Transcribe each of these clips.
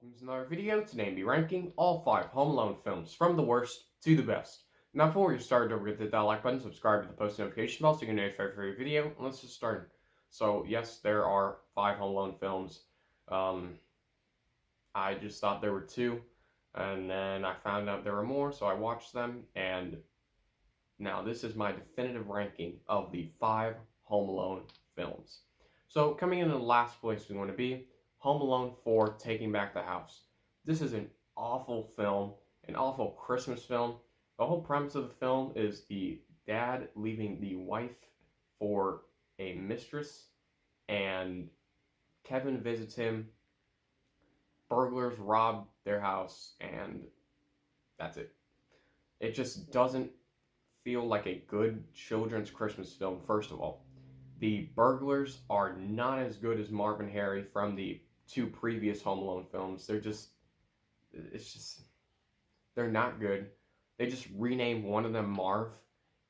Welcome to another video. Today I'll be ranking all 5 Home Alone films from the worst to the best. Now before we start, don't forget to hit that like button, subscribe to the post notification bell so you can get notified for every video, and let's just start. So yes, there are 5 Home Alone films. I just thought there were 2, and then I found out there were more, so I watched them, and now this is my definitive ranking of the 5 Home Alone films. So coming in the last place we want to be, Home Alone 4 Taking Back the House. This is an awful film, an awful Christmas film. The whole premise of the film is the dad leaving the wife for a mistress, and Kevin visits him. Burglars rob their house, and that's it. It just doesn't feel like a good children's Christmas film, first of all. The burglars are not as good as Marv and Harry from the 2 previous Home Alone films. They're not good. They just renamed one of them Marv,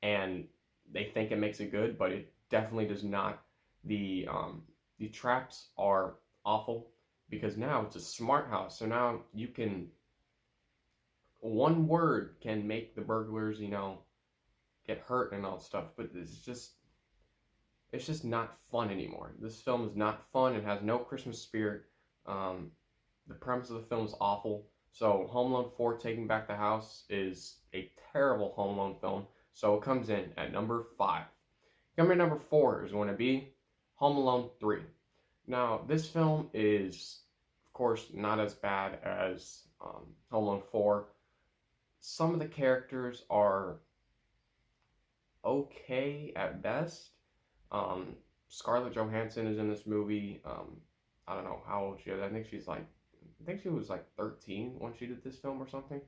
and they think it makes it good, but it definitely does not. The traps are awful because now it's a smart house. So now you can, one word can make the burglars, get hurt and all stuff, but it's just not fun anymore. This film is not fun. It has no Christmas spirit. The premise of the film is awful. So Home Alone 4 Taking Back the House is a terrible Home Alone film. So it comes in at number 5. Coming at number 4 is going to be Home Alone 3. Now, this film is, of course, not as bad as Home Alone 4. Some of the characters are okay at best. Scarlett Johansson is in this movie. I don't know how old she is. I think she was like 13 when she did this film or something.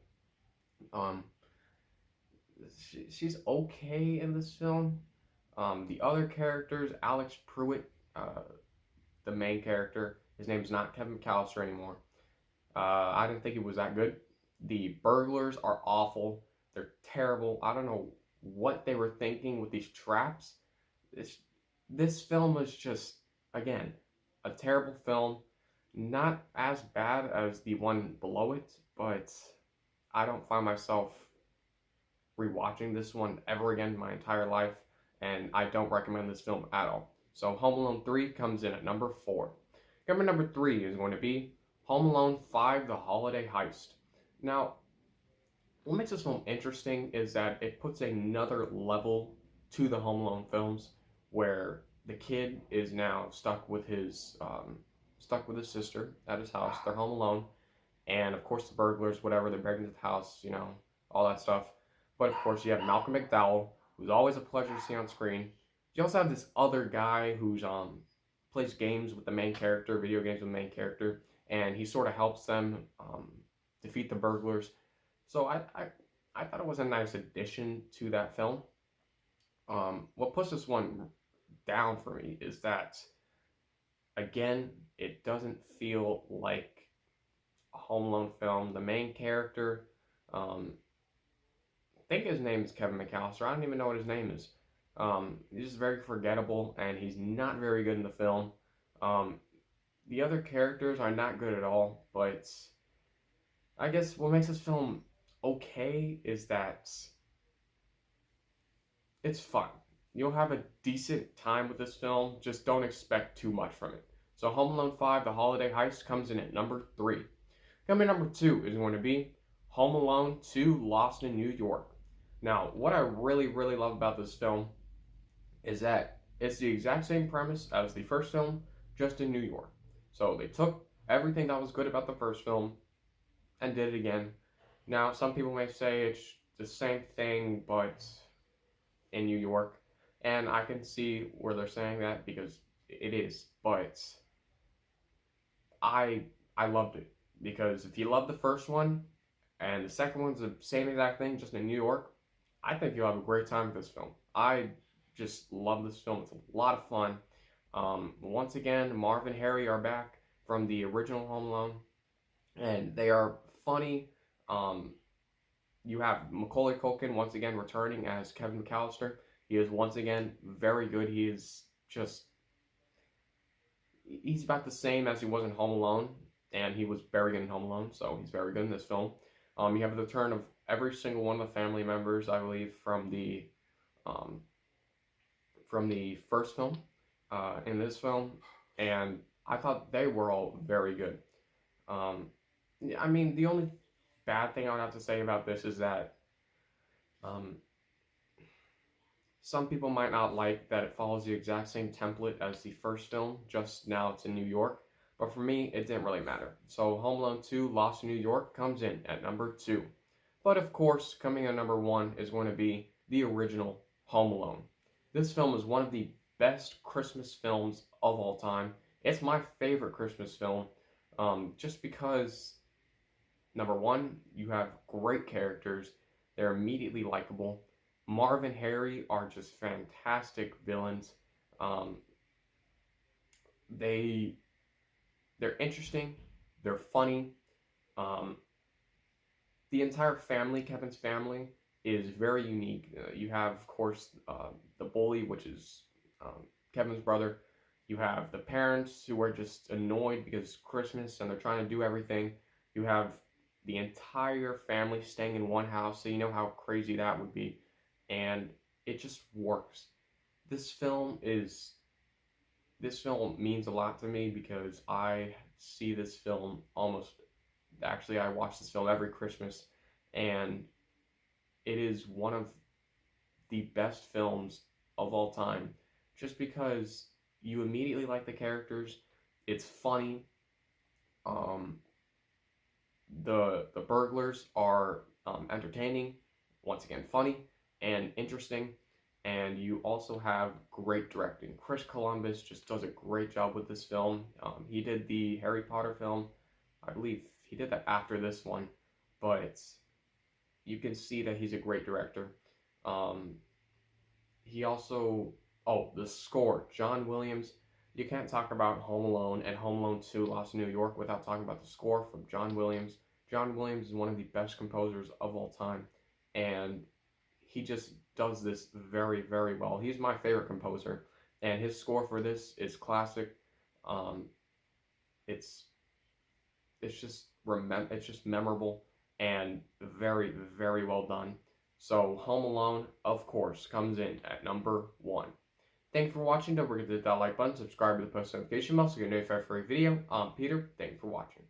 She's okay in this film. The other characters, Alex Pruitt, the main character, his name's not Kevin McAllister anymore. I didn't think he was that good. The burglars are awful. They're terrible. I don't know what they were thinking with these traps. This film is just, again, a terrible film. Not as bad as the one below it, but I don't find myself rewatching this one ever again in my entire life, and I don't recommend this film at all. So Home Alone 3 comes in at number 4. Number 3 is going to be Home Alone 5 The Holiday Heist. Now, what makes this film interesting is that it puts another level to the Home Alone films, where the kid is now stuck with his sister at his house. They're home alone, and of course the burglars, whatever, they're breaking into the house, all that stuff. But of course you have Malcolm McDowell, who's always a pleasure to see on screen. You also have this other guy who's plays games with the main character, video games with the main character, and he sort of helps them defeat the burglars. So I thought it was a nice addition to that film. What puts this one down for me is that, again, it doesn't feel like a Home Alone film. The main character, I think his name is Kevin McAllister. I don't even know what his name is. He's just very forgettable, and he's not very good in the film. The other characters are not good at all, but I guess what makes this film okay is that it's fun. You'll have a decent time with this film, just don't expect too much from it. So Home Alone 5, The Holiday Heist, comes in at number 3. Coming at number 2 is going to be Home Alone 2, Lost in New York. Now, what I really, really love about this film is that it's the exact same premise as the first film, just in New York. So they took everything that was good about the first film and did it again. Now, some people may say it's the same thing, but in New York. And I can see where they're saying that because it is. But I loved it. Because if you love the first one and the second one's the same exact thing, just in New York, I think you'll have a great time with this film. I just love this film. It's a lot of fun. Once again, Marv and Harry are back from the original Home Alone, and they are funny. You have Macaulay Culkin once again returning as Kevin McAllister. He is once again very good. He's about the same as he was in Home Alone. and he was very good in Home Alone, so he's very good in this film. You have the return of every single one of the family members, I believe, um, from the first film in this film, and I thought they were all very good. Um, I mean, the only bad thing I would have to say about this is that um, some people might not like that it follows the exact same template as the first film, just now it's in New York. But for me, it didn't really matter. So Home Alone 2, Lost in New York comes in at number 2. But of course, coming at number 1 is going to be the original Home Alone. This film is one of the best Christmas films of all time. It's my favorite Christmas film, just because, number 1, you have great characters. They're immediately likable. Marv and Harry are just fantastic villains. Um, they they're interesting. They're funny. Um, the entire family, Kevin's family, is very unique. You have, of course, the bully, which is Kevin's brother. You have the parents who are just annoyed because it's Christmas and they're trying to do everything. You have the entire family staying in one house, so you know how crazy that would be. And it just works. This film is this film means a lot to me because I see this film almost actually I watch this film every Christmas, and it is one of the best films of all time just because you immediately like the characters. It's funny. Um, the burglars are entertaining, once again funny and interesting, and you also have great directing. Chris Columbus just does a great job with this film. He did the Harry Potter film, I believe he did that after this one, but you can see that he's a great director. Um, he also, oh, the score, John Williams. You can't talk about Home Alone and Home Alone 2 Lost in New York without talking about the score from John Williams. John Williams is one of the best composers of all time, and he just does this very, very well. He's my favorite composer, and his score for this is classic. Um, it's it's just memorable and very, very well done. So Home Alone, of course, comes in at number 1. Thank you for watching. Don't forget to hit that like button, subscribe to the post notification bell so you get notified for a video. I'm Peter. Thank you for watching.